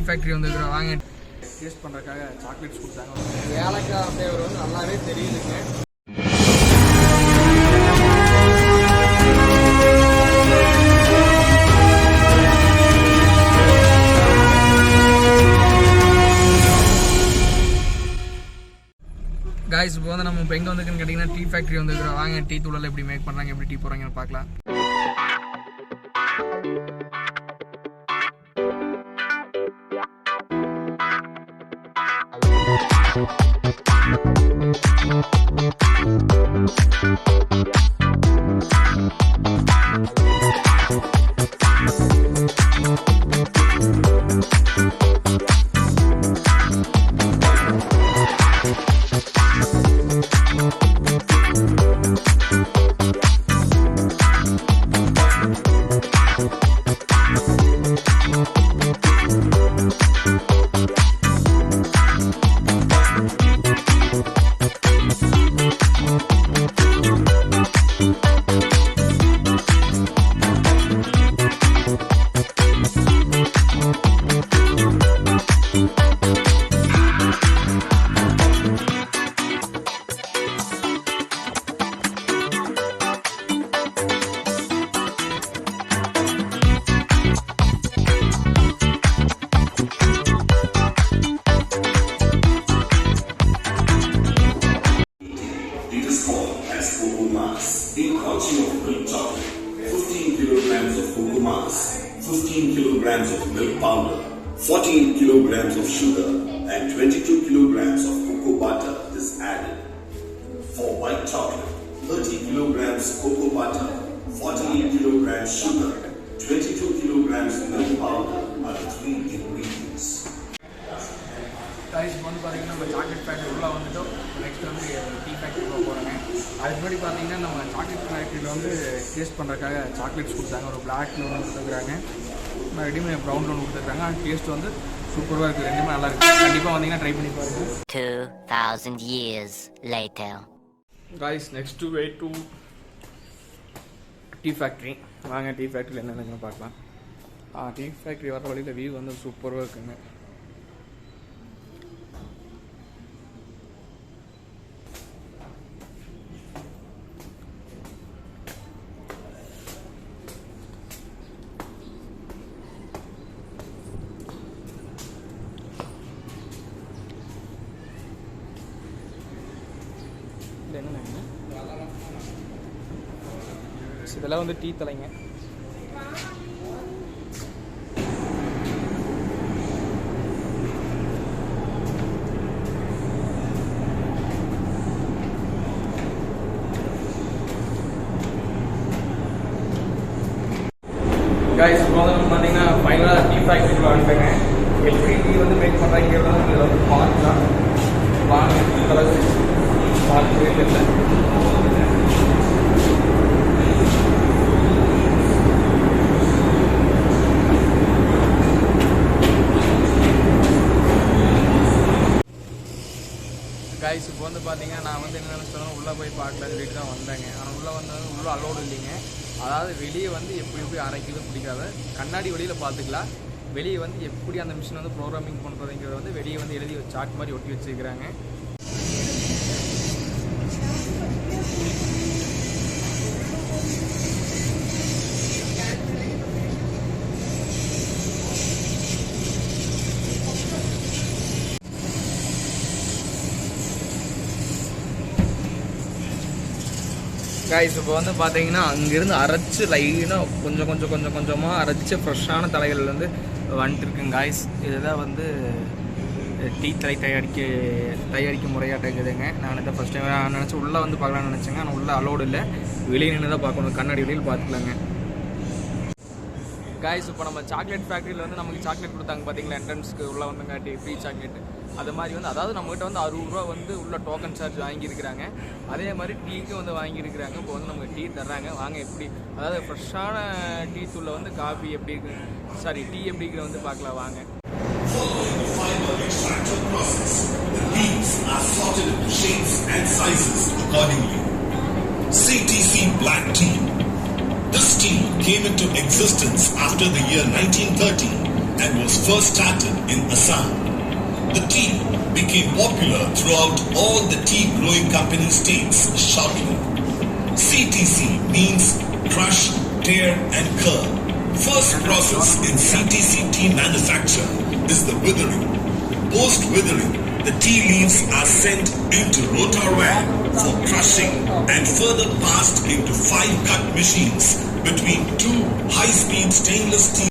Factory வந்துருக்குறோம். வாங்க taste பண்ணுறதுக்காக chocolates கொடுத்தாங்க. ஏலக்காய் ஃப்ளேவர் வந்து நல்லாவே தெரியுதுங்க. காய்ஸ் இப்போ வந்து நம்ம இப்போ எங்கே வந்துருக்குன்னு கேட்டிங்கன்னா டீ ஃபேக்ட்ரி வந்துருக்குறோம். வாங்க டீ தூளில் எப்படி மேக் பண்ணுறாங்க, எப்படி டீ போடுறாங்கன்னு பார்க்கலாம். In quantity of milk chocolate, 15 kilograms of cocoa mass, 15 kilograms of milk powder, 14 kilograms of sugar, and 22 kilograms of cocoa butter is added. For white chocolate, 30 kilograms cocoa butter, 48 kilograms sugar, 22 kilograms milk powder are the three ingredients. Guys வந்து பார்த்தீங்கன்னா நம்ம chocolate factory உள்ளே வந்துட்டோம். Next வந்து tea factory போகிறாங்க. அதுக்கு முன்னாடி பார்த்தீங்கன்னா நம்ம சாக்லேட் ஃபேக்ட்ரியில் வந்து டேஸ்ட் பண்ணுறதுக்காக சாக்லேட்ஸ் கொடுத்தாங்க. ஒரு பிளாக்ல ஒன்று கொடுத்துருக்காங்க, ரெடிமேட் ப்ரௌனில் ஒன்று கொடுத்துருக்காங்க. அந்த டேஸ்ட் வந்து சூப்பராக இருக்குது. ரெண்டுமே நல்லா இருக்குது. கண்டிப்பாக வந்தீங்கன்னா ட்ரை பண்ணி பாருங்கள். 2000 years later. Guys next way to tea factory. வாங்க டீ ஃபேக்ட்ரியில் என்னென்னு பார்க்கலாம். டீ ஃபேக்ட்ரி வர வழியில் வியூ வந்து சூப்பராக இருக்குங்க. இதெல்லாம் வந்து டீ தலைங்க. கைஸ் இப்போ வந்து பார்த்தீங்கன்னா ஃபைனலாக டீ ஃபேக்ட்ரிக்குள்ள வந்துட்டேங்க. எப்படி டீ வந்து மேக் பண்ணுறாங்கிறது வந்து இதில் வந்து பார்க்கலாம். வாங்க பார்க்கவே இல்லை. கைஸ் இப்போ வந்து பார்த்தீங்கன்னா நான் வந்து என்ன நினச்சேன், உள்ளே போய் பார்க்கலான்னு சொல்லிட்டு தான் வந்தேங்க. ஆனால் உள்ளே வந்தது உள்ளே அலோடு இல்லைங்க. அதாவது வெளியே வந்து எப்படி அரைக்கிறது பிடிக்காத, கண்ணாடி வெளியில் பார்த்துக்கலாம். வெளியே வந்து எப்படி அந்த மிஷின் வந்து ப்ரோக்ராமிங் பண்ணுறதுங்கிறத வந்து வெளியே வந்து எழுதி சார்ட் மாதிரி ஒட்டி வச்சுருக்கிறாங்க. கைஸ் இப்போ வந்து பார்த்தீங்கன்னா அங்கேருந்து அரைச்சி லைனாக கொஞ்சமாக அரைச்சி ஃப்ரெஷ்ஷான தலைகள்லேருந்து வந்துட்டு இருக்குங்க. கைஸ் இதுதான் வந்து டீ தயாரிக்கும் முறையாட்ட இருக்குதுங்க. நான் இதை ஃபஸ்ட் டைம் நான் நினச்சி உள்ளே வந்து பார்க்கலான்னு நினச்சேங்க. ஆனால் உள்ளே அலோடு இல்லை, வெளியே நின்று தான் பார்க்கணும். கண்ணாடி வெளியில் பார்த்துக்கலாங்க. கைஸ் இப்போ நம்ம சாக்லேட் ஃபேக்ட்ரியில் வந்து நமக்கு சாக்லேட் கொடுத்தாங்க பார்த்தீங்களா, என்ட்ரன்ஸ்க்கு உள்ளே வந்துங்காட்டி ஃப்ரீ சாக்லேட். அது மாதிரி வந்து அதாவது நம்மகிட்ட வந்து 60 ரூபா வந்து உள்ள டோக்கன் சார்ஜ் வாங்கியிருக்கிறாங்க. அதே மாதிரி டீக்கும் வந்து வாங்கியிருக்கிறாங்க. இப்போ வந்து நமக்கு டீ தர்றாங்க. வாங்க எப்படி அதாவது ஃப்ரெஷ்ஷான டீ தூளில் வந்து காஃபி எப்படி இருக்கு, சாரி டீ எப்படி இருக்கிற வந்து பார்க்கலாம் வாங்க. CTC Black Tea. This tea came into existence after the year 1930 and was first started in Assam. The tea became popular throughout all the tea growing company states shortly. CTC means crush, tear and curl. First process in CTC tea manufacture is the withering. Post withering, the tea leaves are sent into rotor van for crushing and further passed into 5 cut machines between 2 high-speed stainless steel.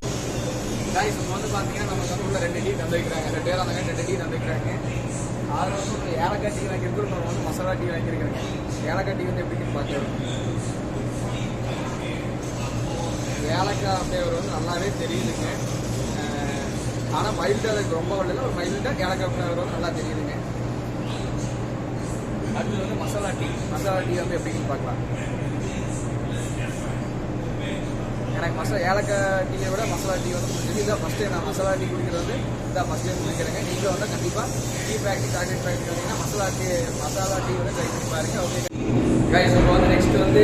guys இப்போ வந்து பார்த்தீங்கன்னா நம்ம கம்பெனியில் 2 tea தந்துக்கிறாங்க 2 பேர் அந்த 2 tea தந்துக்கிறாங்க. அதில் வந்து ஒரு ஏலக்காய் டீ வாங்கியிருக்கு, நம்ம வந்து மசாலா டீ வாங்கியிருக்காங்க. ஏலக்காய் டீ வந்து எப்படின்னு பார்க்கலாம். ஏலக்காய் ஃப்ளேவர் வந்து நல்லாவே தெரியுதுங்க. ஆனால் மைல்டாக அதுக்கு ரொம்ப வரல, ஒரு மைல்டாக ஏலக்காய் ஃப்ளேவர் வந்து நல்லா தெரியுதுங்க. அடுத்து வந்து மசாலா டீ வந்து எப்படின்னு பார்க்கலாம். எனக்கு ஏலக்காய் டீயை விட மசாலா டீ வந்து கொஞ்சம் இதான் ஃபஸ்ட்டு நான் மசாலா டீ குடிக்கிறது வந்து இதான் ஃபஸ்ட் டைம் குடிக்கிறேங்க. நீங்கள் வந்து கண்டிப்பாக டீ ஃபேக்ட்ரி சாக்லேட் ஃபேக்ட்ரி வந்தீங்கன்னா மசாலா டீ வந்து ட்ரை பண்ணி பாருங்க. ஓகே கைஸ், நம்ம வந்து நெக்ஸ்ட் வந்து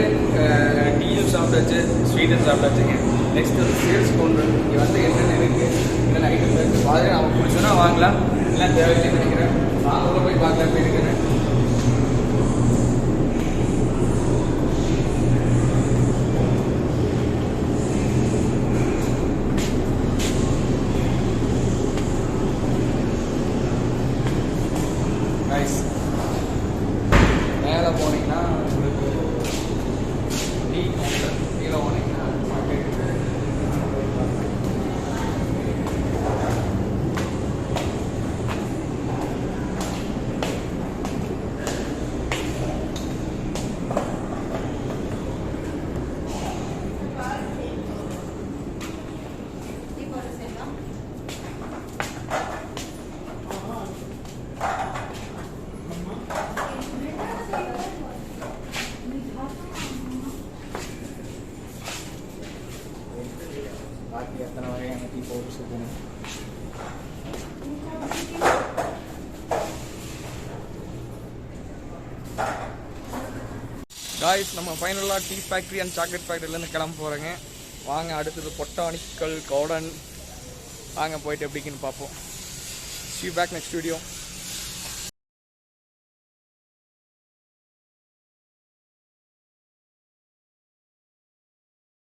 டீயும் சாப்பிட்டாச்சு, ஸ்வீட்டும் சாப்பிட்டாச்சுங்க. நெக்ஸ்ட் வந்து சேல்ஸ் கவுண்டர் இங்கே வந்து என்னென்ன இருக்குது, என்னென்ன ஐட்டம் இருக்குது பாருங்க. அவங்க பிடிச்சோன்னா வாங்கலாம், எல்லாம் தேவையில்லைன்னு நினைக்கிறேன். வாங்க போய் பார்க்கலாம் போய் இருக்கிறேன். மேலே போனீங்கன்னா உங்களுக்கு டீ கவுண்டர், கீழே போனீங்கன்னா பாக்கி எத்தனை வகையான டீ பவுடர்ஸ் இருக்குன்னு. காய்ஸ், நம்ம ஃபைனலாக டீ ஃபேக்ட்ரி அண்ட் சாக்லேட் ஃபேக்ட்ரிலேருந்து கிளம்ப போகிறேங்க. வாங்க அடுத்தது பொட்டானிக்கல் கார்டன், வாங்க போயிட்டு எப்படின்னு பார்ப்போம். See you back next video.